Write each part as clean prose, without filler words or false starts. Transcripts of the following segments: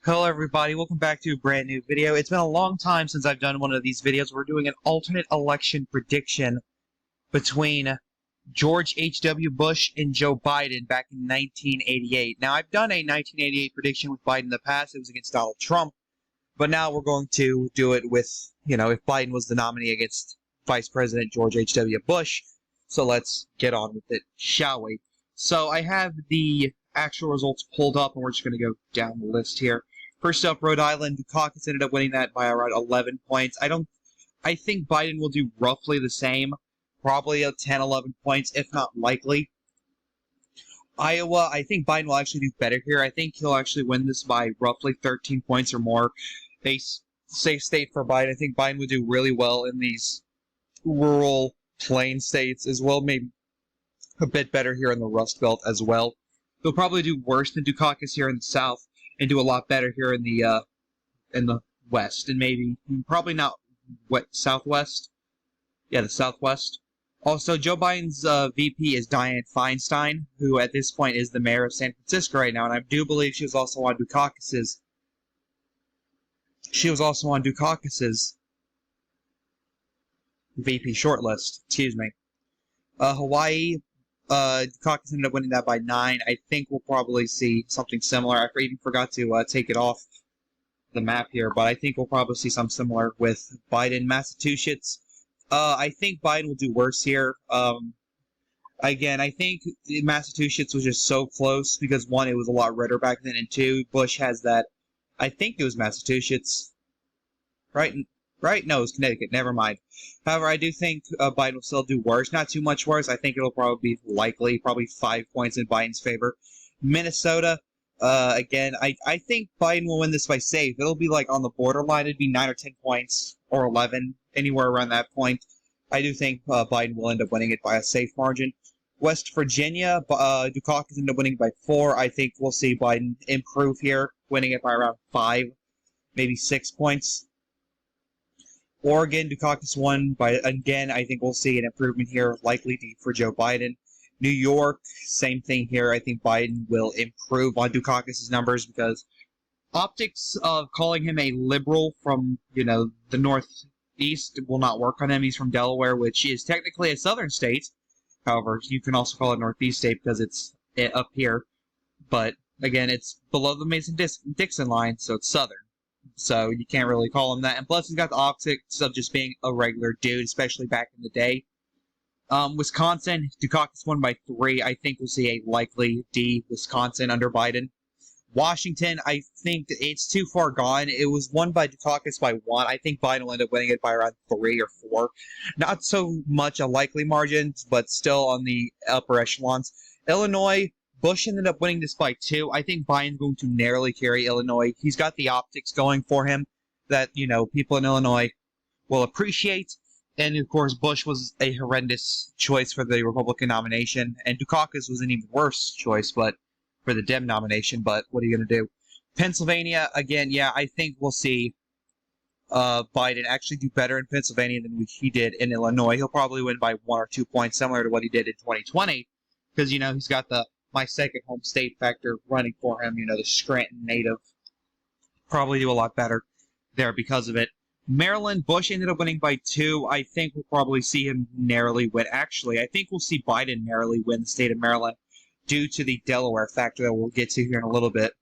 Hello everybody, welcome back to a brand new video. It's been a long time since I've done one of these videos. We're doing an alternate election prediction between George H.W. Bush and Joe Biden back in 1988. Now, I've done a 1988 prediction with Biden in the past. It was against Donald Trump. But now we're going to do it with, if Biden was the nominee against Vice President George H.W. Bush. So let's get on with it, shall we? So I have the actual results pulled up, and we're just going to go down the list here. First up, Rhode Island. Dukakis ended up winning that by around 11 points. I think Biden will do roughly the same, probably at 10, 11 points, if not likely. Iowa, I think Biden will actually do better here. I think he'll actually win this by roughly 13 points or more. A safe state for Biden. I think Biden would do really well in these rural plain states as well, maybe a bit better here in the Rust Belt as well. He'll probably do worse than Dukakis here in the South and do a lot better here in the West, and maybe probably not Southwest. Yeah, the Southwest. Also, Joe Biden's VP is Dianne Feinstein, who at this point is the mayor of San Francisco right now, and I do believe she was also on Dukakis's. VP shortlist. Excuse me. Hawaii. Dukakis ended up winning that by 9. I think we'll probably see something similar. I even forgot to take it off the map here, but I think we'll probably see something similar with Biden. Massachusetts. I think Biden will do worse here. Again, I think Massachusetts was just so close because, one, it was a lot redder back then, and two, Bush has that. I think it was Massachusetts. Right? No, it was Connecticut. Never mind. However, I do think Biden will still do worse. Not too much worse. I think it'll probably be likely, probably 5 points in Biden's favor. Minnesota, again, I think Biden will win this by safe. It'll be like on the borderline. It'd be 9 or 10 points or 11, anywhere around that point. I do think Biden will end up winning it by a safe margin. West Virginia, Dukakis ended up winning by 4. I think we'll see Biden improve here, winning it by around 5, maybe 6 points. Oregon, Dukakis won by, again, I think we'll see an improvement here, likely deep for Joe Biden. New York, same thing here. I think Biden will improve on Dukakis' numbers because optics of calling him a liberal from, the Northeast will not work on him. He's from Delaware, which is technically a southern state. However, you can also call it Northeast state because it's up here. But, again, it's below the Mason-Dixon line, so it's southern. So you can't really call him that. And plus, he's got the optics of just being a regular dude, especially back in the day. Wisconsin, Dukakis won by 3. I think we'll see a likely D Wisconsin under Biden. Washington, I think it's too far gone. It was won by Dukakis by 1. I think Biden will end up winning it by around 3 or 4. Not so much a likely margin, but still on the upper echelons. Illinois, Bush ended up winning this by 2. I think Biden's going to narrowly carry Illinois. He's got the optics going for him that, people in Illinois will appreciate. And, of course, Bush was a horrendous choice for the Republican nomination. And Dukakis was an even worse choice for the Dem nomination. But what are you going to do? Pennsylvania, again, yeah, I think we'll see Biden actually do better in Pennsylvania than he did in Illinois. He'll probably win by 1 or 2 points, similar to what he did in 2020. Because, he's got the my second home state factor running for him, the Scranton native. Probably do a lot better there because of it. Maryland, Bush ended up winning by 2. I think we'll probably see him narrowly win. Actually, I think we'll see Biden narrowly win the state of Maryland due to the Delaware factor that we'll get to here in a little bit.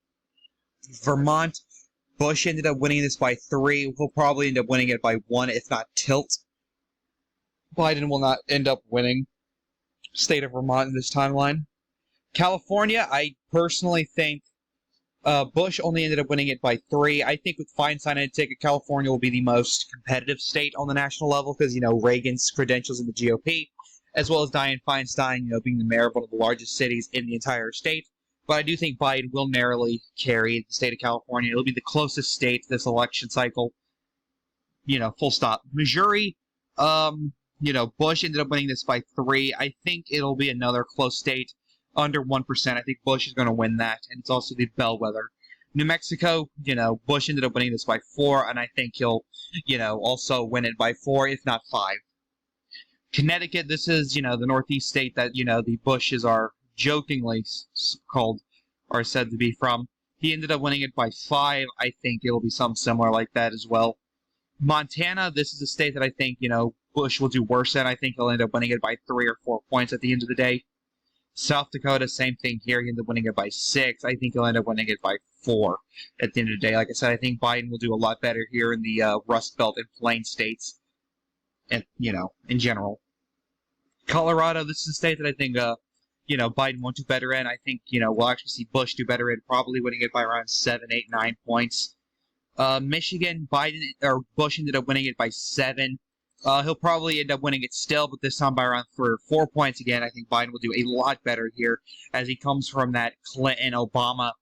Vermont, Bush ended up winning this by 3. He'll probably end up winning it by 1, if not tilt. Biden will not end up winning state of Vermont in this timeline. California, I personally think Bush only ended up winning it by 3. I think with Feinstein and ticket, California will be the most competitive state on the national level because, Reagan's credentials in the GOP, as well as Dianne Feinstein, being the mayor of one of the largest cities in the entire state. But I do think Biden will narrowly carry the state of California. It'll be the closest state to this election cycle. Full stop. Missouri, Bush ended up winning this by 3. I think it'll be another close state. Under 1%. I think Bush is going to win that, and it's also the bellwether. New Mexico, Bush ended up winning this by 4, and I think he'll, also win it by 4, if not 5. Connecticut, this is, the Northeast state that, the Bushes are jokingly called, or said to be from. He ended up winning it by 5. I think it'll be something similar like that as well. Montana, this is a state that I think, Bush will do worse in. I think he'll end up winning it by 3 or 4 points at the end of the day. South Dakota, same thing here. He ended up winning it by 6. I think he'll end up winning it by 4 at the end of the day. Like I said, I think Biden will do a lot better here in the Rust Belt and Plain states, and in general. Colorado, this is a state that I think, Biden won't do better in. I think, we'll actually see Bush do better in, probably winning it by around 7, 8, 9 points. Michigan, Bush ended up winning it by 7. He'll probably end up winning it still, but this time by around 3 or 4 points again. I think Biden will do a lot better here as he comes from that Clinton-Obama,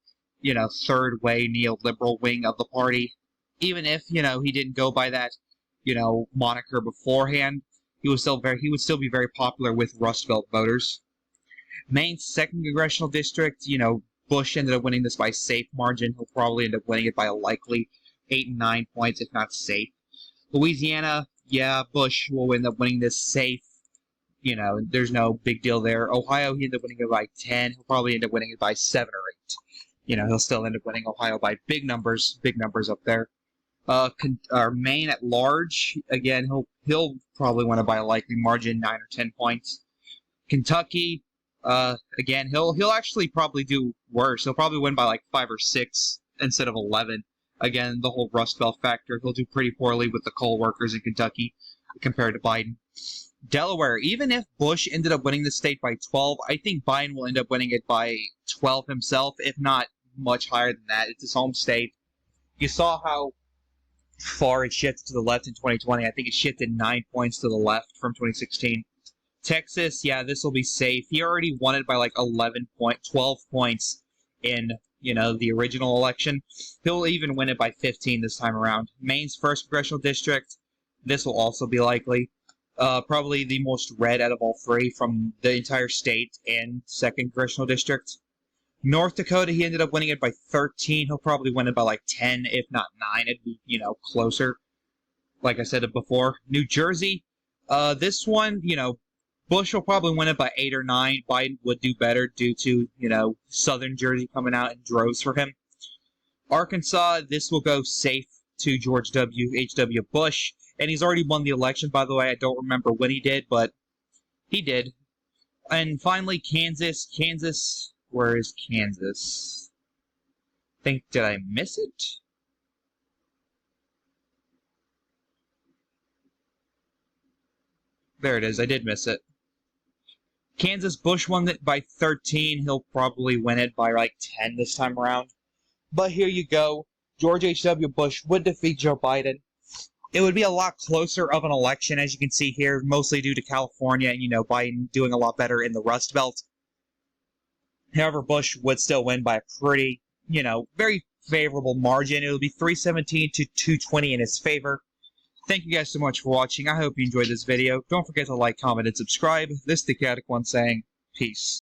third way neoliberal wing of the party. Even if, he didn't go by that, moniker beforehand, he would still be very popular with Rust Belt voters. Maine's 2nd congressional district, Bush ended up winning this by safe margin. He'll probably end up winning it by a likely 8 and 9 points, if not safe. Louisiana, yeah, Bush will end up winning this safe. There's no big deal there. Ohio, he ended up winning it by 10. He'll probably end up winning it by 7 or 8. He'll still end up winning Ohio by big numbers up there. Maine at large, again, he'll probably win it by a likely margin, 9 or 10 points. Kentucky, again, he'll actually probably do worse. He'll probably win by like 5 or 6 instead of 11. Again, the whole Rust Belt factor. He'll do pretty poorly with the coal workers in Kentucky compared to Biden. Delaware, even if Bush ended up winning the state by 12, I think Biden will end up winning it by 12 himself, if not much higher than that. It's his home state. You saw how far it shifted to the left in 2020. I think it shifted 9 points to the left from 2016. Texas, yeah, this will be safe. He already won it by like 12 points in, the original election. He'll even win it by 15 this time around. Maine's 1st congressional district, this will also be likely. Probably the most red out of all 3 from the entire state and 2nd congressional district. North Dakota, he ended up winning it by 13. He'll probably win it by like 10, if not 9. It'd be, closer. Like I said before. New Jersey, this one, Bush will probably win it by 8 or 9. Biden would do better due to, Southern Jersey coming out in droves for him. Arkansas, this will go safe to George H.W. Bush. And he's already won the election, by the way. I don't remember when he did, but he did. And finally, Kansas. Kansas, where is Kansas? Did I miss it? There it is. I did miss it. Kansas, Bush won it by 13. He'll probably win it by like 10 this time around. But here you go. George H.W. Bush would defeat Joe Biden. It would be a lot closer of an election, as you can see here, mostly due to California and, Biden doing a lot better in the Rust Belt. However, Bush would still win by a pretty, very favorable margin. It would be 317 to 220 in his favor. Thank you guys so much for watching. I hope you enjoyed this video. Don't forget to like, comment, and subscribe. This is the Chaotic One saying, peace.